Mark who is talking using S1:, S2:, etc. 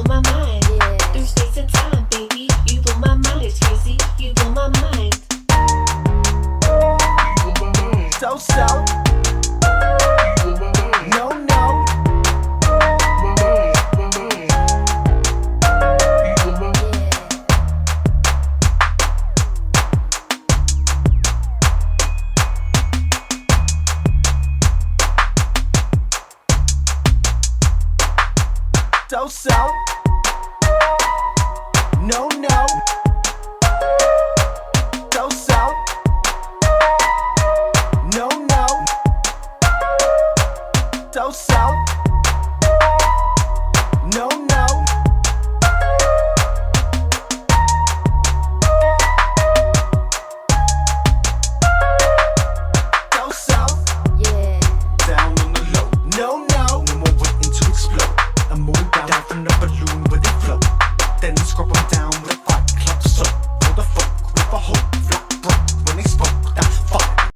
S1: blow my mind. Through space and time, baby, you blow my mind. It's crazy, you blow my mind.
S2: So. No, no. So. No, no. So. No, no. So. No, no. So.
S1: Yeah.
S2: Down on the low. No, no. No more waiting to explode. I'm moving down from the below.